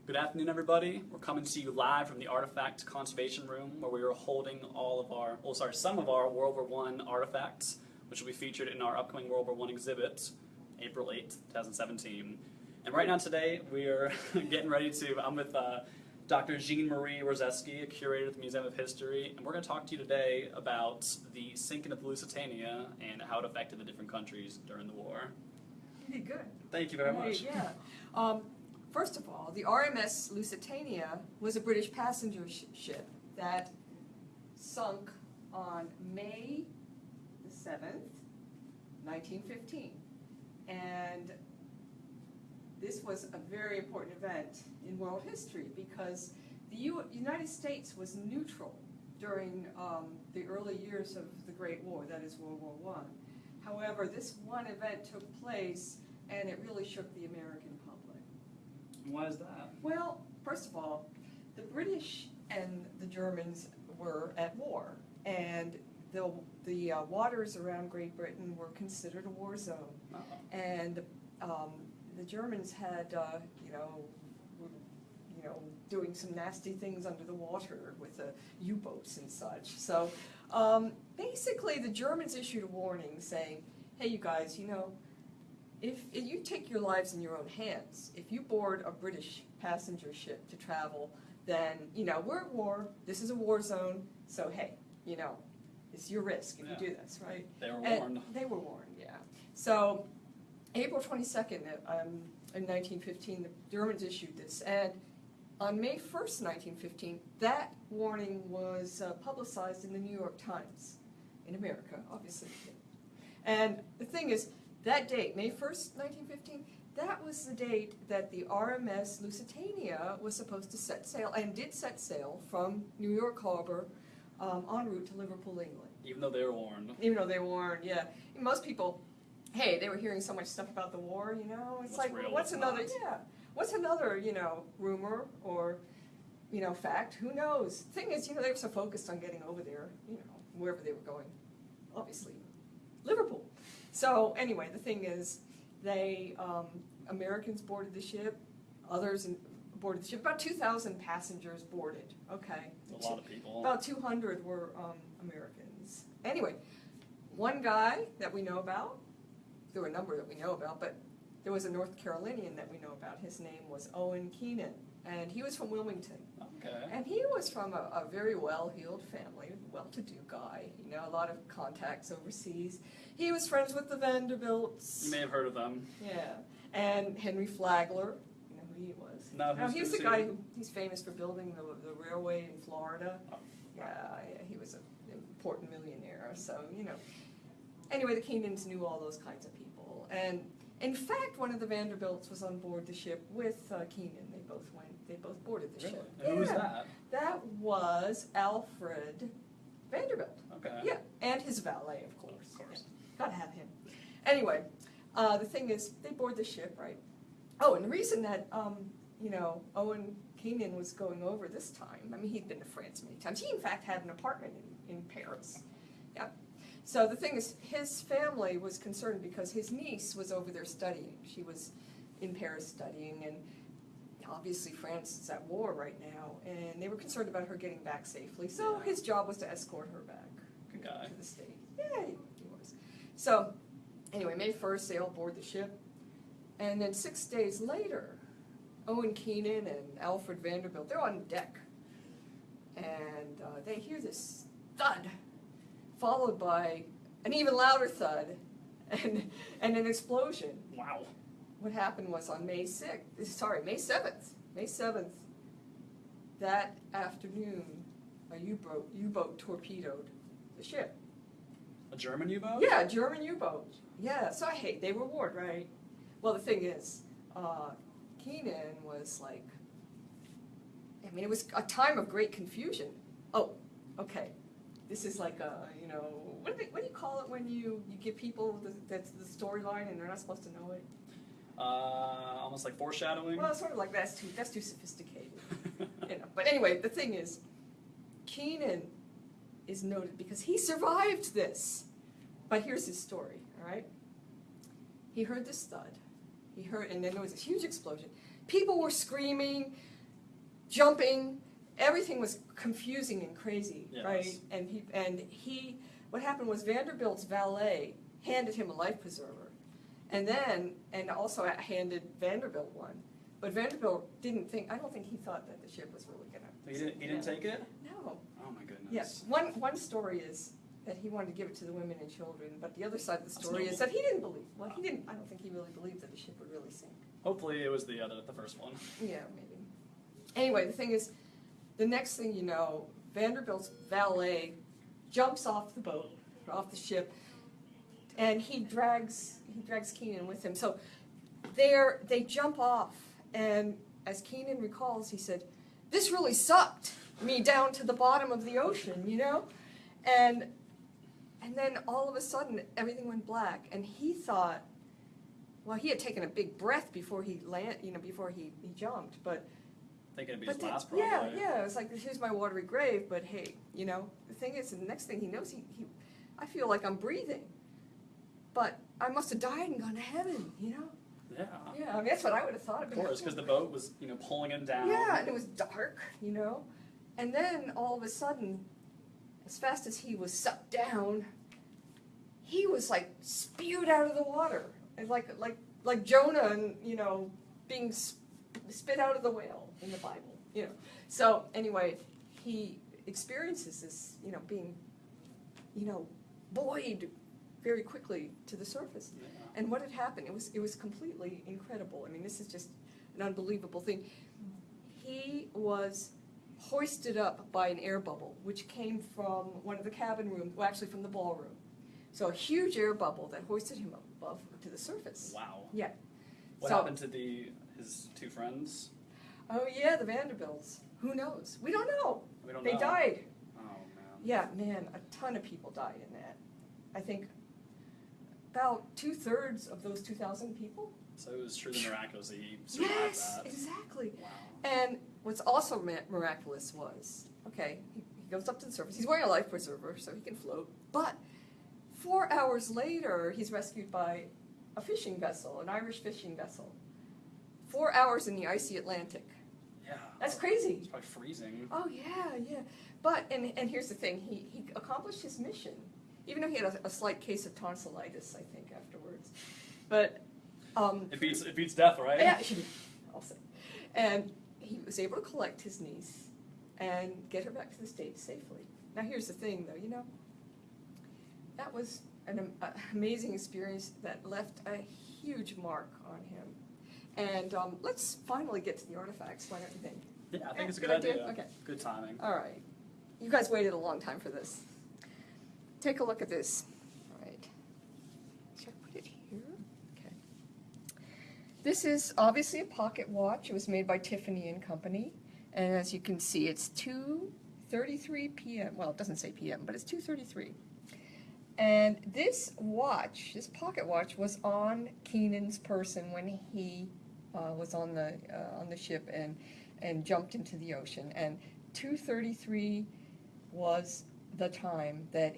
Good afternoon, everybody. We're coming to you live from the Artifact Conservation Room, where we are holding some of our World War I artifacts, which will be featured in our upcoming World War I exhibit, April 8th, 2017. And right now today, we're getting ready to, I'm with Dr. Jean-Marie Rozeski, a curator at the Museum of History, and we're going to talk to you today about the sinking of the Lusitania and how it affected the different countries during the war. Pretty good. Thank you very much. Yeah. First of all, the RMS Lusitania was a British passenger ship that sunk on May the 7th, 1915. And this was a very important event in world history because the United States was neutral during the early years of the Great War, that is World War I. However, this one event took place and it really shook the American public. Why is that? Well, first of all, the British and the Germans were at war, and the waters around Great Britain were considered a war zone. Uh-oh. And the Germans had, doing some nasty things under the water with the U-boats and such. So basically, the Germans issued a warning saying, "Hey, you guys, if you take your lives in your own hands, if you board a British passenger ship to travel, then, we're at war, this is a war zone, so hey, it's your risk if you do this," right? They were warned. They were warned, yeah. So, April 22nd in 1915, the Germans issued this, and on May 1st, 1915, that warning was publicized in the New York Times, in America, obviously. And the thing is, that date, May 1st, 1915, that was the date that the RMS Lusitania was supposed to set sail, and did set sail from New York Harbor en route to Liverpool, England. Even though they were warned. Even though they were warned, yeah. And most people, hey, they were hearing so much stuff about the war, it's like, real, what's another, rumor or, fact? Who knows? Thing is, they were so focused on getting over there, wherever they were going, obviously, Liverpool. So anyway, the thing is, Americans boarded the ship, others boarded the ship. About 2,000 passengers boarded. Okay. A lot of people. About 200 were Americans. Anyway, one guy that we know about, there were a number that we know about, but there was a North Carolinian that we know about. His name was Owen Keenan, and he was from Wilmington. Okay. And he was from a very well-heeled family, well-to-do guy, a lot of contacts overseas. He was friends with the Vanderbilts. You may have heard of them. Yeah. And Henry Flagler, you know who he was? No, he's the guy he's famous for building the railway in Florida. Oh. Yeah, he was an important millionaire, so, Anyway, the Keenans knew all those kinds of people. And in fact, one of the Vanderbilts was on board the ship with Keenan. They both boarded the ship. And who was that? That was Alfred Vanderbilt. Okay. Yeah, and his valet, of course. Of course. Yeah, gotta have him. Anyway, the thing is, they board the ship, right? Oh, and the reason that, Owen Keenan was going over this time, he'd been to France many times. He, in fact, had an apartment in Paris. Yeah. So the thing is, his family was concerned because his niece was over there studying. She was in Paris studying, and obviously France is at war right now, and they were concerned about her getting back safely. So his job was to escort her back Good guy. to the States. Yeah, he was. So anyway, May 1st, they all board the ship, and then 6 days later, Owen Keenan and Alfred Vanderbilt, they're on deck, and they hear this thud, followed by an even louder thud, and an explosion. Wow. What happened was on May 7th, that afternoon, a U-boat torpedoed the ship. A German U-boat? Yeah, a German U-boat. Yeah, so they were warned, right? Well, the thing is, Keenan was like, it was a time of great confusion. Oh, okay. This is like what do you call it when you give people that's the storyline and they're not supposed to know it? Almost like foreshadowing? Well, sort of like that's too sophisticated. But anyway, the thing is, Keenan is noted because he survived this. But here's his story, all right? He heard this thud. And then there was this huge explosion. People were screaming. jumping. Everything was confusing and crazy, Yes. right? And he, what happened was Vanderbilt's valet handed him a life preserver, and also handed Vanderbilt one. But Vanderbilt didn't think. I don't think he thought that the ship was really gonna. He didn't take it? No. Oh my goodness. Yes. One story is that he wanted to give it to the women and children, but the other side of the story noble. is that he didn't believe. Well, he didn't. I don't think he really believed that the ship would really sink. Hopefully it was the first one. Yeah, maybe. Anyway, the thing is, the next thing you know, Vanderbilt's valet jumps off the boat, off the ship, and he drags Keenan with him. So they jump off, and as Keenan recalls, he said, "This really sucked me down to the bottom of the ocean, you know?" And then all of a sudden, everything went black, and he thought, well, he had taken a big breath before he before he jumped, but Thinking it'd be but his last, probably. yeah, it was like, here's my watery grave, but hey, the thing is, the next thing he knows, I feel like I'm breathing, but I must have died and gone to heaven, Yeah. Yeah, I mean, that's what I would have thought. Of course, because the boat was, pulling him down. Yeah, and it was dark, and then all of a sudden, as fast as he was sucked down, he was like spewed out of the water, and like Jonah, and being spit out of the whale in the Bible, So anyway, he experiences this, being, buoyed very quickly to the surface. Yeah. And what had happened, it was completely incredible. I mean, this is just an unbelievable thing. He was hoisted up by an air bubble, which came from one of the cabin rooms, well, actually from the ballroom. So a huge air bubble that hoisted him up above to the surface. Wow. Yeah. What happened to his two friends? Oh yeah, the Vanderbilts. Who knows? We don't know. We don't They know. died. Oh man. Yeah, man, a ton of people died in that. I think about 2/3 of those 2,000 people. So it was truly miraculous that he survived Yes, that. exactly. Wow. And what's also miraculous was, okay, he goes up to the surface. He's wearing a life preserver, so he can float. But 4 hours later, he's rescued by a fishing vessel, an Irish fishing vessel. 4 hours in the icy Atlantic. Yeah. That's crazy. It's probably freezing. Oh yeah. But and here's the thing: he accomplished his mission, even though he had a slight case of tonsillitis, I think, afterwards. But It beats death, right? yeah, I'll say. And he was able to collect his niece and get her back to the States safely. Now here's the thing, though, that was an amazing experience that left a huge mark on him. And let's finally get to the artifacts. What do you think? Yeah, I think it's a good good idea? idea. Okay. Good timing. All right. You guys waited a long time for this. Take a look at this. All right. Should I put it here? Okay. This is obviously a pocket watch. It was made by Tiffany & Company. And as you can see, it's 2:33 p.m. Well, it doesn't say p.m., but it's 2:33. And this watch, this pocket watch, was on Keenan's person when he was on the ship and jumped into the ocean. And 2:33 was the time that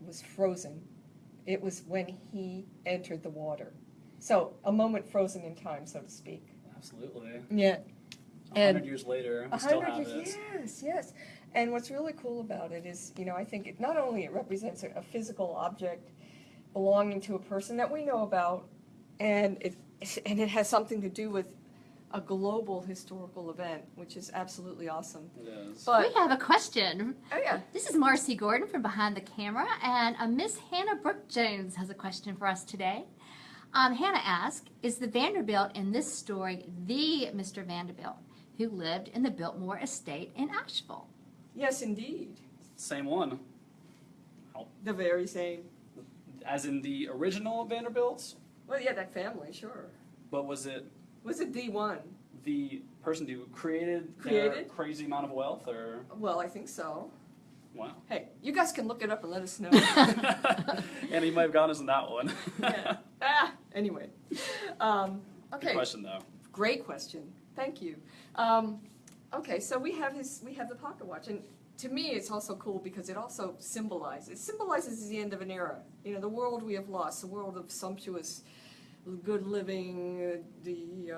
was frozen. It was when he entered the water. So a moment frozen in time, so to speak. Absolutely. Yeah. 100 years later, we still have it. Yes. And what's really cool about it is, I think it not only it represents a physical object belonging to a person that we know about, and it has something to do with a global historical event, which is absolutely awesome. It is. But We have a question. oh yeah, This is Marcy Gordon from Behind the Camera, and Miss Hannah Brooke Jones has a question for us today. Hannah asked, is the Vanderbilt in this story the Mr. Vanderbilt who lived in the Biltmore estate in Asheville? yes indeed, Same one. the very same. As in the original Vanderbilts, Well, yeah, that family, sure. but was it Was it the one? the person who created their crazy amount of wealth, or Well, I think so. wow? Hey, you guys can look it up and let us know. And he might have gotten us in that one. Yeah. Anyway. Okay. Good question though. Great question. Thank you. Okay, so we have the pocket watch, and to me, it's also cool because it also symbolizes the end of an era. The world we have lost, the world of sumptuous good living, the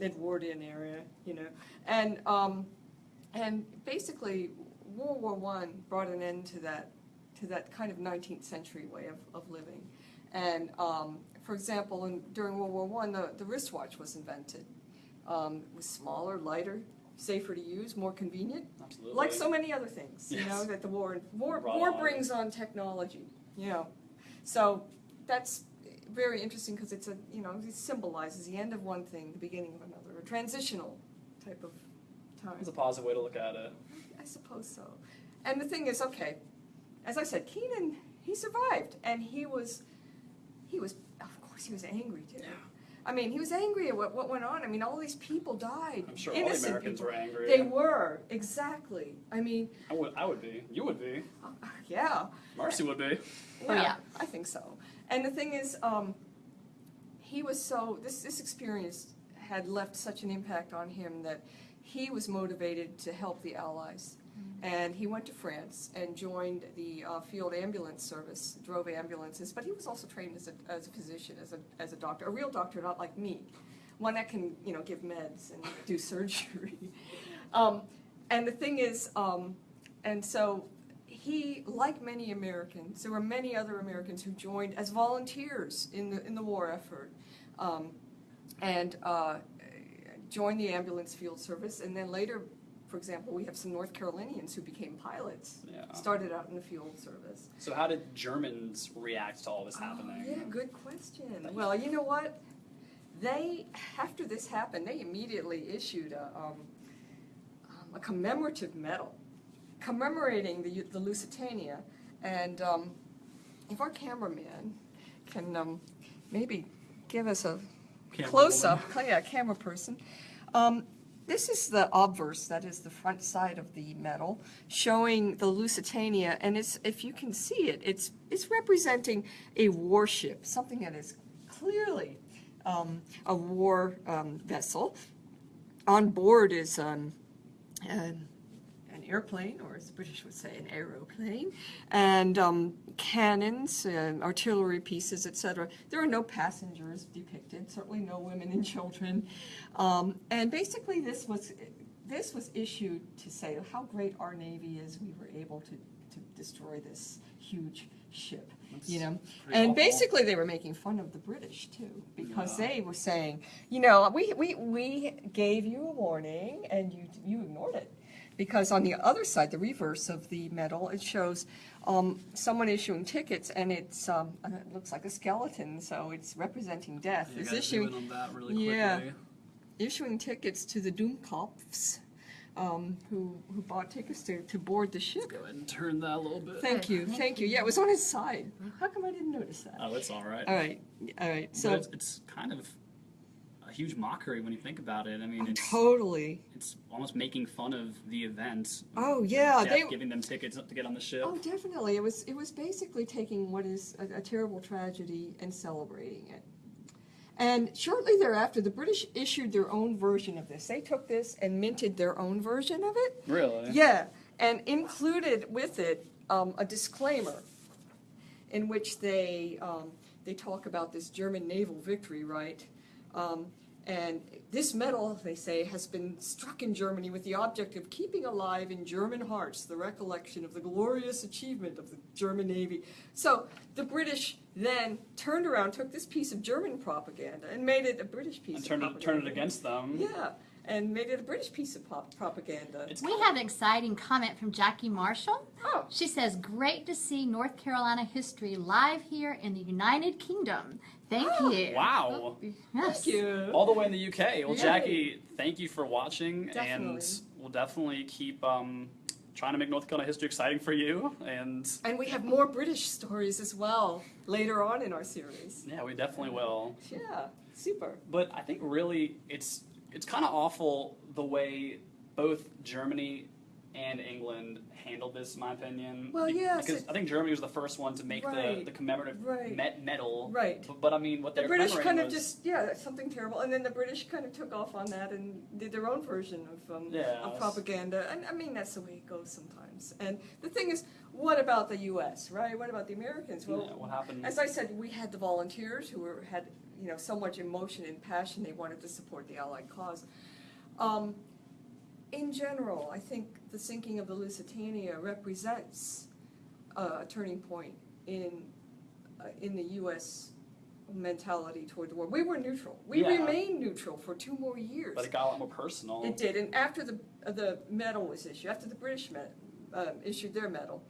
Edwardian area, and basically World War I brought an end to that kind of 19th century way of living. And for example, during World War I, the wristwatch was invented. It was smaller, lighter, safer to use, more convenient. Absolutely. Like so many other things, Yes. that the war Right. brings on technology, So that's very interesting because it symbolizes the end of one thing, the beginning of another, a transitional type of time. It's a positive way to look at it. I suppose so. And the thing is, okay, as I said, Keenan, he survived, and he was, of course, he was angry too. Yeah. I mean, he was angry at what went on. I mean, all these people died. I'm sure all the Innocent Americans people. were angry. They were, exactly. I mean, I would be. You would be. yeah. Marcy would be. Oh, yeah. I think so. And the thing is, he was this experience had left such an impact on him that he was motivated to help the Allies. And he went to France and joined the field ambulance service, drove ambulances, but he was also trained as a physician, as a doctor, a real doctor, not like me, one that can, give meds and do surgery. And the thing is, and so he, like many Americans, there were many other Americans who joined as volunteers in the war effort, and joined the ambulance field service, and then later, for example, we have some North Carolinians who became pilots, Yeah. started out in the field service. So how did Germans react to all this happening? Yeah, good question. Well, you know what? After this happened, they immediately issued a commemorative medal commemorating the Lusitania. And if our cameraman can maybe give us a close-up, camera person. This is the obverse, that is the front side of the medal, showing the Lusitania, and if you can see it, it's representing a warship, something that is clearly a war vessel. On board is an airplane, or as the British would say, an aeroplane, and cannons, artillery pieces, etc. There are no passengers depicted, certainly no women and children. And basically this was issued to say how great our Navy is. We were able to destroy this huge ship, And awful. basically they were making fun of the British too, because they were saying, we gave you a warning and you ignored it. Because on the other side, the reverse of the medal, it shows someone issuing tickets, and it looks like a skeleton, so it's representing death. You It's guys zoom in on that really quickly. issuing tickets to the Doomkopfs, who bought tickets to board the ship. Go ahead and turn that a little bit. Thank you. Yeah, it was on his side. How come I didn't notice that? Oh, it's all right. All right. So But it's kind of a huge mockery when you think about it. I mean, totally. it's almost making fun of the event. Oh yeah, Death, giving them tickets to get on the ship. Oh, definitely. It was basically taking what is a terrible tragedy and celebrating it. And shortly thereafter, the British issued their own version of this. They took this and minted their own version of it. Really? Yeah, and included with it a disclaimer in which they talk about this German naval victory, right? And this medal, they say, has been struck in Germany with the object of keeping alive in German hearts the recollection of the glorious achievement of the German Navy. So the British then turned around, took this piece of German propaganda, and made it a British piece of propaganda. Turned it against them. Yeah, and made it a British piece of propaganda. We have an exciting comment from Jackie Marshall. Oh. She says, great to see North Carolina history live here in the United Kingdom. Thank you. Wow. Yes. Thank you. All the way in the UK. Well, Yay. Jackie, thank you for watching, Definitely. and we'll definitely keep trying to make North Carolina history exciting for you. And And we have more British stories as well later on in our series. yeah, we definitely will. Yeah, super. But I think really it's kind of awful the way both Germany and England handled this, in my opinion. Well, yes, Because I think Germany was the first one to make Right, the commemorative right. medal. Right. But I mean, what The they're British commemorating kind of was, that's something terrible. And then the British kind of took off on that and did their own version of Yeah. propaganda. And I mean, that's the way it goes sometimes. And the thing is, what about the U.S., right? What about the Americans? Well, Yeah, what happened? as I said, we had the volunteers who had so much emotion and passion. They wanted to support the Allied cause. In general, I think the sinking of the Lusitania represents a turning point in the U.S. mentality toward the war. We were neutral. We Yeah. remained neutral for 2 more years. But it got a lot more personal. It did, and after the medal was issued, after the British issued their medal,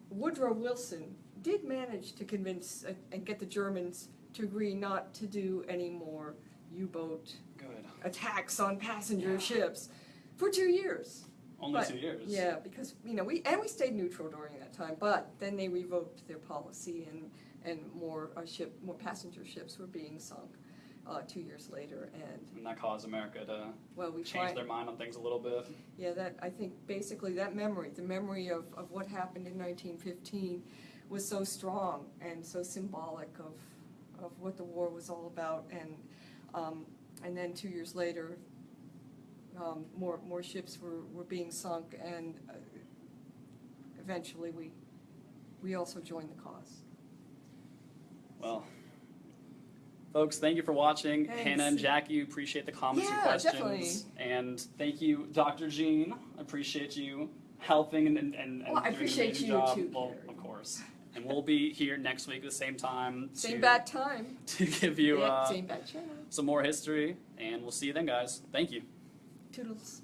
Woodrow Wilson did manage to convince and get the Germans to agree not to do any more U-boat Good. attacks on passenger ships for 2 years. Only But, 2 years. Yeah, because we stayed neutral during that time, but then they revoked their policy and more passenger ships were being sunk 2 years later, And that caused America to we change their mind on things a little bit. Yeah, that I think basically that the memory of what happened in 1915 was so strong and so symbolic of what the war was all about, and then 2 years later, more ships were being sunk, and eventually we also joined the cause. Well, folks, thank you for watching. Thanks. Hannah and Jackie, appreciate the comments and Yeah, questions. definitely. And thank you, Dr. Jean. I appreciate you helping and Well, I doing an appreciate amazing you job. too, Well, Carrie. of course. And we'll be here next week at the same time Same bad time. to give you Yeah, same bad channel. some more history. And we'll see you then, guys. Thank you. Toodles.